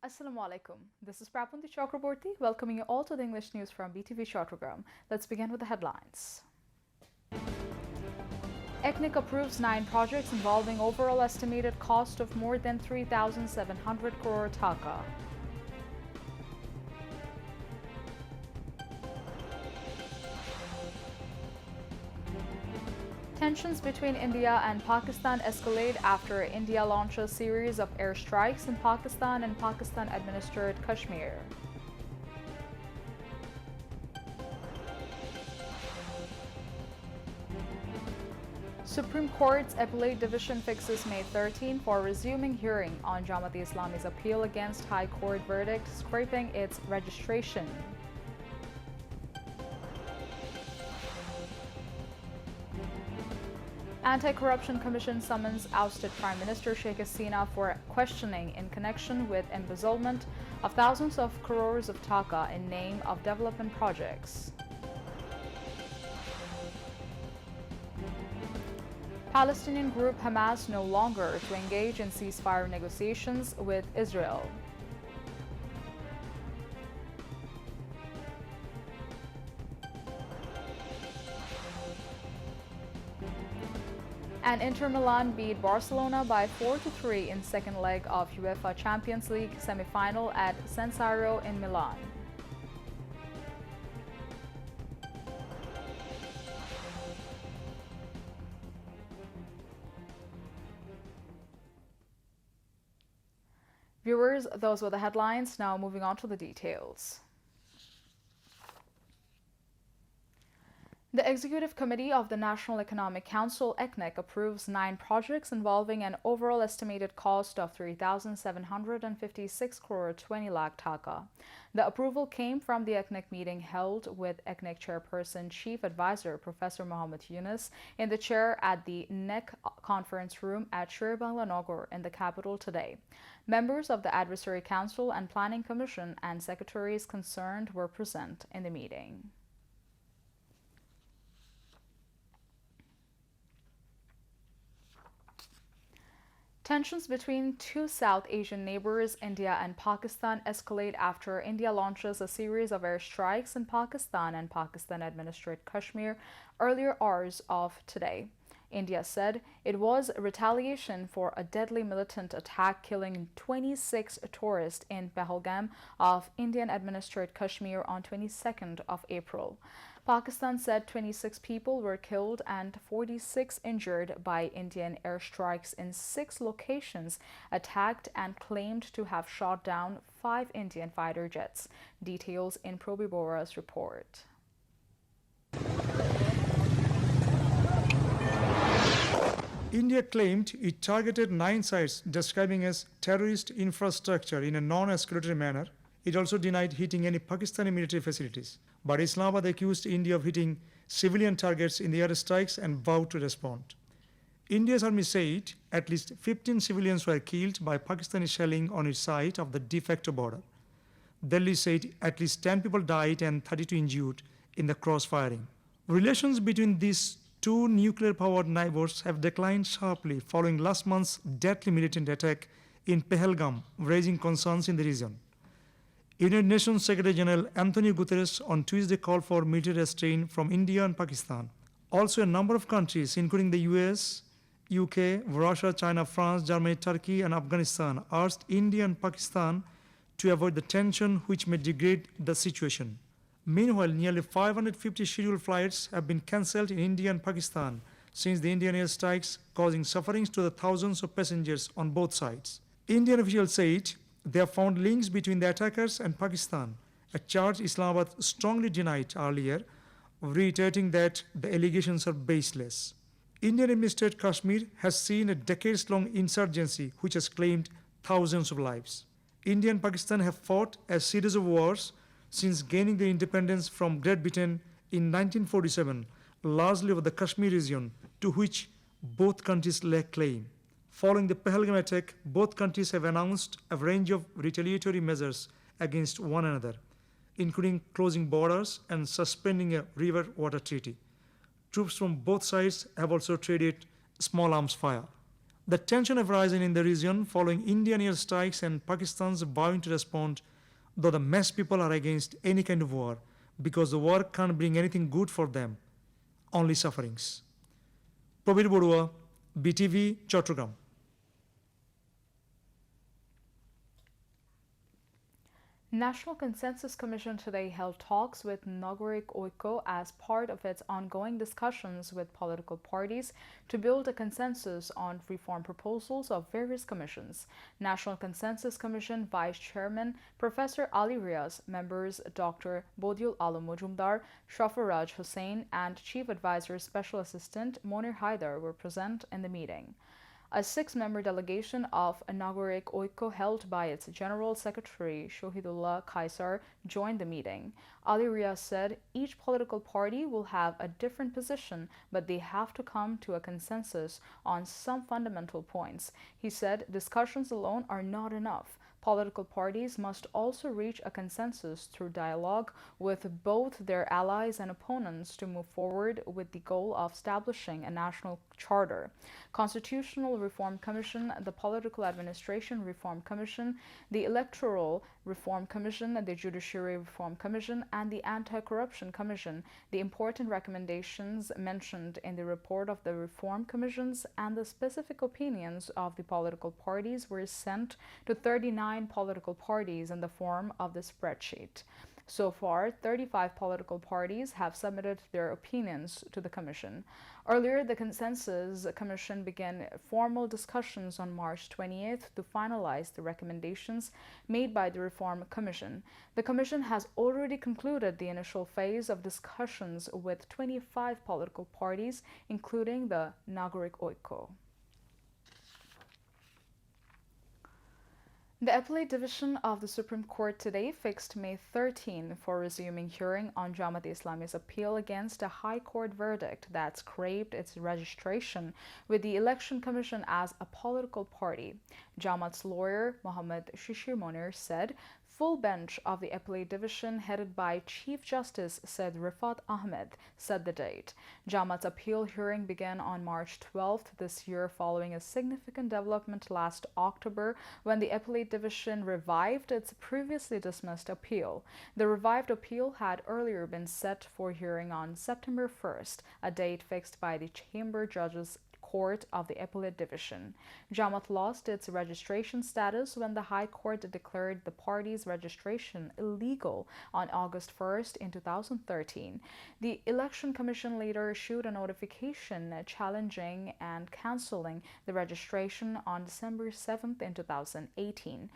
Assalamu alaikum. This is Prapunti Chakraborty welcoming you all to the English news from BTV Chattogram. Let's begin with the headlines. ECNIC approves 9 projects involving overall estimated cost of more than 3,700 crore taka. Tensions between India and Pakistan escalate after India launches a series of airstrikes in Pakistan and Pakistan-administered Kashmir. Supreme Court's Appellate Division fixes May 13 for resuming hearing on Jamaat-e-Islami's appeal against High Court verdict scrapping its registration. Anti-Corruption Commission summons ousted Prime Minister Sheikh Hasina for questioning in connection with embezzlement of thousands of crores of taka in name of development projects. Palestinian group Hamas no longer to engage in ceasefire negotiations with Israel. And Inter Milan beat Barcelona by 4-3 in second leg of UEFA Champions League semi-final at San Siro in Milan. Viewers, those were the headlines. Now moving on to the details. The Executive Committee of the National Economic Council, ECNIC, approves 9 projects involving an overall estimated cost of 3,756 crore 20 lakh taka. The approval came from the ECNIC meeting held with ECNIC Chairperson Chief Advisor Professor Mohammed Yunus in the chair at the NEC conference room at Sher Bangla Nagar in the capital today. Members of the Advisory Council and Planning Commission and secretaries concerned were present in the meeting. Tensions between two South Asian neighbors, India and Pakistan, escalate after India launches a series of airstrikes in Pakistan and Pakistan-administered Kashmir earlier hours of today. India said it was retaliation for a deadly militant attack killing 26 tourists in Pahalgam of Indian-administered Kashmir on 22nd of April. Pakistan said 26 people were killed and 46 injured by Indian airstrikes in 6 locations attacked and claimed to have shot down 5 Indian fighter jets. Details in Probi Bora's report. India claimed it targeted 9 sites describing as terrorist infrastructure in a non-escalatory manner. It also denied hitting any Pakistani military facilities. But Islamabad accused India of hitting civilian targets in the airstrikes and vowed to respond. India's army said at least 15 civilians were killed by Pakistani shelling on its side of the de facto border. Delhi said at least 10 people died and 32 injured in the crossfiring. Relations between these two nuclear-powered neighbors have declined sharply following last month's deadly militant attack in Pahalgam, raising concerns in the region. United Nations Secretary General Antonio Guterres on Tuesday called for military restraint from India and Pakistan. Also, a number of countries, including the US, UK, Russia, China, France, Germany, Turkey, and Afghanistan, urged India and Pakistan to avoid the tension which may degrade the situation. Meanwhile, nearly 550 scheduled flights have been cancelled in India and Pakistan since the Indian airstrikes, causing sufferings to the thousands of passengers on both sides. Indian officials said they have found links between the attackers and Pakistan, a charge Islamabad strongly denied earlier, reiterating that the allegations are baseless. Indian-administered Kashmir has seen a decades-long insurgency which has claimed thousands of lives. India and Pakistan have fought a series of wars since gaining their independence from Great Britain in 1947, largely over the Kashmir region, to which both countries lay claim. Following the Pahalgam attack, both countries have announced a range of retaliatory measures against one another, including closing borders and suspending a river water treaty. Troops from both sides have also traded small arms fire. The tension have risen in the region following Indian airstrikes and Pakistan's vowing to respond, though the mass people are against any kind of war because the war can't bring anything good for them, only sufferings. Probir Borua, BTV Chattogram. National Consensus Commission today held talks with Nagorik Oiko as part of its ongoing discussions with political parties to build a consensus on reform proposals of various commissions. National Consensus Commission Vice Chairman Professor Ali Riaz, members Dr. Bodiul Alam Mujumdar, Shafaraj Hussain, and Chief Advisor Special Assistant Monir Haidar were present in the meeting. A six-member delegation of Nagorik Oiko held by its General Secretary Shohidullah Kaisar joined the meeting. Ali Riaz said each political party will have a different position, but they have to come to a consensus on some fundamental points. He said discussions alone are not enough. Political parties must also reach a consensus through dialogue with both their allies and opponents to move forward with the goal of establishing a national charter. Constitutional Reform Commission, the Political Administration Reform Commission, the Electoral Reform Commission, the Judiciary Reform Commission, and the Anti-Corruption Commission, the important recommendations mentioned in the report of the Reform Commissions and the specific opinions of the political parties were sent to 39 political parties in the form of the spreadsheet. So far, 35 political parties have submitted their opinions to the Commission. Earlier, the Consensus Commission began formal discussions on March 28th to finalize the recommendations made by the Reform Commission. The Commission has already concluded the initial phase of discussions with 25 political parties, including the Nagorik Oiko. The Appellate Division of the Supreme Court today fixed May 13 for resuming hearing on Jamaat-e-Islami's appeal against a High Court verdict that scrapped its registration with the Election Commission as a political party. Jamaat's lawyer, Mohammad Shishir Monir, said full bench of the Appellate Division headed by Chief Justice Said Rifat Ahmed set the date. Jamaat's appeal hearing began on March 12th this year following a significant development last October when the Appellate Division revived its previously dismissed appeal. The revived appeal had earlier been set for hearing on September 1st, a date fixed by the Chamber Judges Court of the Appellate Division. Jamaat lost its registration status when the High Court declared the party's registration illegal on August 1st in 2013. The Election Commission later issued a notification challenging and canceling the registration on December 7th in 2018.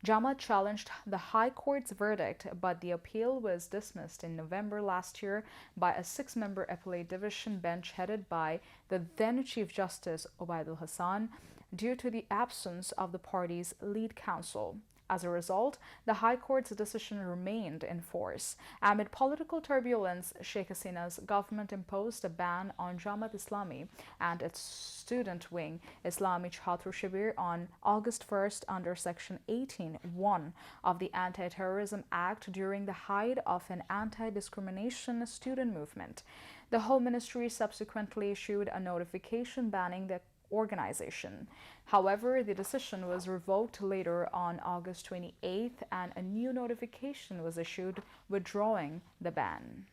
Jamaat challenged the High Court's verdict, but the appeal was dismissed in November last year by a six-member appellate division bench headed by the then Chief Justice Obaidul Hassan due to the absence of the party's lead counsel. As a result, the High Court's decision remained in force. Amid political turbulence, Sheikh Hasina's government imposed a ban on Jamaat Islami and its student wing, Islami Chhatr Shibir, on August 1st under Section 18(1) of the Anti-Terrorism Act during the height of an anti-discrimination student movement. The Home Ministry subsequently issued a notification banning the organization. However, the decision was revoked later on August 28th and a new notification was issued withdrawing the ban.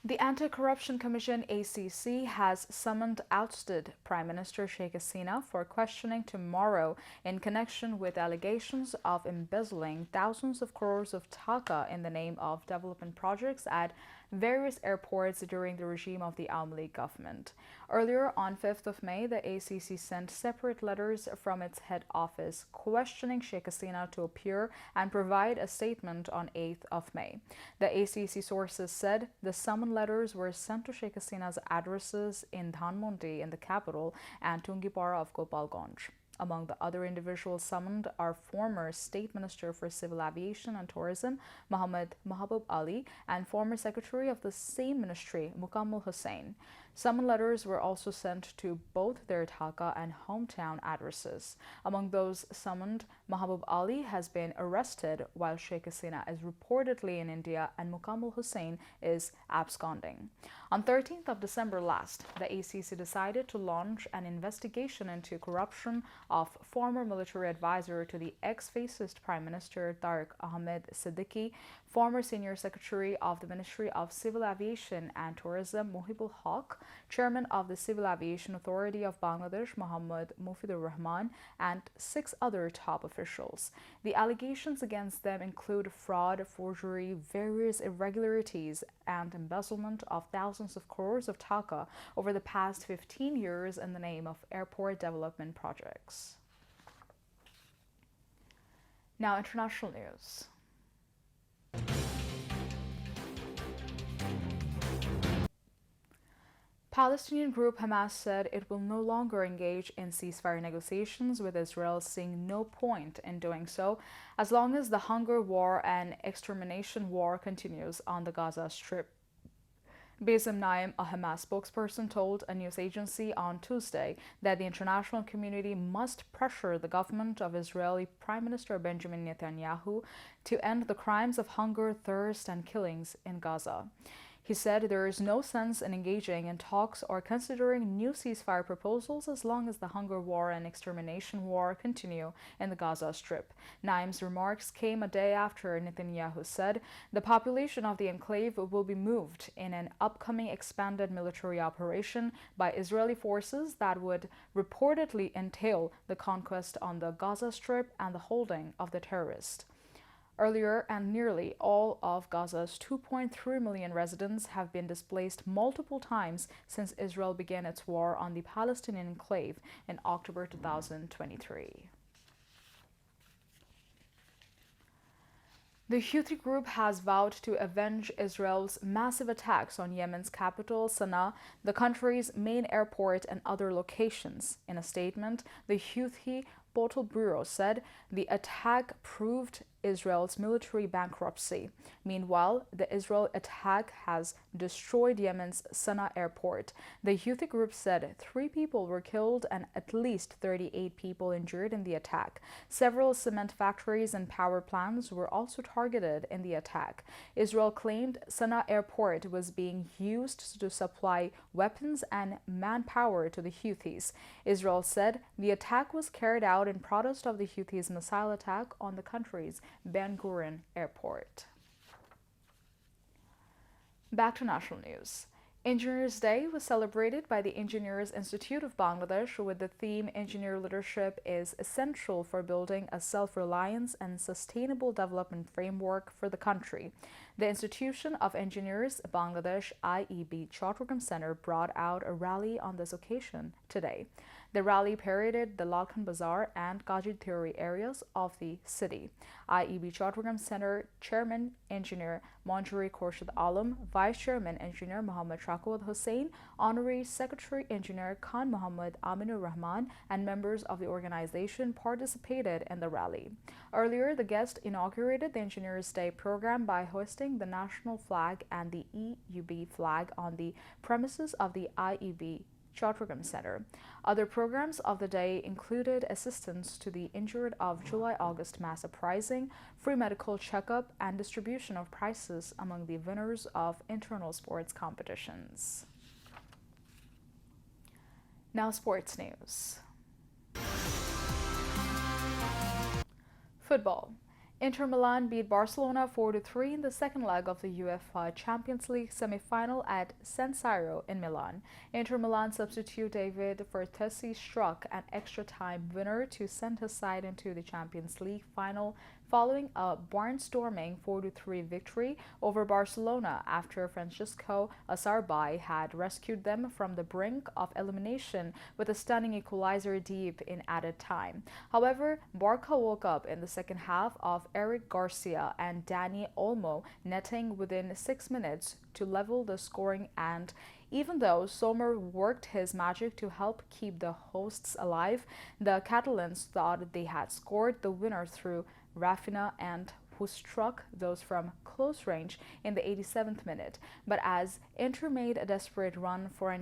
The Anti-Corruption Commission ACC has summoned ousted Prime Minister Sheikh Hasina for questioning tomorrow in connection with allegations of embezzling thousands of crores of taka in the name of development projects at various airports during the regime of the Awami League government. Earlier on 5th of May, the ACC sent separate letters from its head office questioning Sheikh Hasina to appear and provide a statement on 8th of May. The ACC sources said the summon letters were sent to Sheikh Hasina's addresses in Dhanmondi in the capital and Tungipara of Gopalganj. Among the other individuals summoned are former State Minister for Civil Aviation and Tourism, Muhammad Mahabub Ali, and former Secretary of the same ministry, Mukammal Hussain. Summon letters were also sent to both their Dhaka and hometown addresses. Among those summoned, Mahabub Ali has been arrested while Sheikh Hasina is reportedly in India and Mukammal Hussain is absconding. On 13th of December last, the ACC decided to launch an investigation into corruption of former military advisor to the ex-fascist Prime Minister Tariq Ahmed Siddiqui, former Senior Secretary of the Ministry of Civil Aviation and Tourism Mohibul Haq, Chairman of the Civil Aviation Authority of Bangladesh Mohammad Mufidur Rahman, and 6 other top officials. The allegations against them include fraud, forgery, various irregularities, and embezzlement of thousands of crores of taka over the past 15 years in the name of airport development projects. Now, international news. Palestinian group Hamas said it will no longer engage in ceasefire negotiations with Israel, seeing no point in doing so as long as the hunger war and extermination war continues on the Gaza Strip. Bassem Naim, a Hamas spokesperson, told a news agency on Tuesday that the international community must pressure the government of Israeli Prime Minister Benjamin Netanyahu to end the crimes of hunger, thirst, and killings in Gaza. He said there is no sense in engaging in talks or considering new ceasefire proposals as long as the hunger war and extermination war continue in the Gaza Strip. Naim's remarks came a day after Netanyahu said the population of the enclave will be moved in an upcoming expanded military operation by Israeli forces that would reportedly entail the conquest on the Gaza Strip and the holding of the terrorists. Earlier, and nearly all of Gaza's 2.3 million residents have been displaced multiple times since Israel began its war on the Palestinian enclave in October 2023. The Houthi group has vowed to avenge Israel's massive attacks on Yemen's capital, Sana'a, the country's main airport, and other locations. In a statement, the Houthi Politburo said the attack proved Israel's military bankruptcy. Meanwhile, the Israel attack has destroyed Yemen's Sana'a airport. The Houthi group said 3 people were killed and at least 38 people injured in the attack. Several cement factories and power plants were also targeted in the attack. Israel claimed Sana'a airport was being used to supply weapons and manpower to the Houthis. Israel said the attack was carried out in protest of the Houthis' missile attack on the country's Ben Gurion airport. Back to national news. Engineers Day was celebrated by the Engineers Institute of Bangladesh with the theme Engineer Leadership is Essential for Building a Self-Reliance and Sustainable Development Framework for the Country. The Institution of Engineers Bangladesh IEB Chattogram Center brought out a rally on this occasion today. The rally paraded the Lalkhan Bazaar and Gajid Theory areas of the city. IEB Chattogram Center Chairman Engineer Manjuri Khorshid Alam, Vice Chairman Engineer Muhammad Shakawat Hussain, Honorary Secretary Engineer Khan Muhammad Aminur Rahman, and members of the organization participated in the rally. Earlier, the guest inaugurated the Engineers Day program by hoisting the national flag and the EUB flag on the premises of the IEB Chattogram Center. Other programs of the day included assistance to the injured of July-August mass uprising, free medical checkup, and distribution of prizes among the winners of internal sports competitions. Now, sports news. Football. Inter Milan beat Barcelona 4-3 in the second leg of the UEFA Champions League semi-final at San Siro in Milan. Inter Milan substitute David Vertesi struck an extra-time winner to send his side into the Champions League final following a barnstorming 4-3 victory over Barcelona after Francisco Azarbai had rescued them from the brink of elimination with a stunning equalizer deep in added time. However, Barca woke up in the second half of Eric Garcia and Dani Olmo netting within 6 minutes to level the scoring, and even though Sommer worked his magic to help keep the hosts alive, the Catalans thought they had scored the winner through Rafinha, and who struck those from close range in the 87th minute. But as Inter made a desperate run for an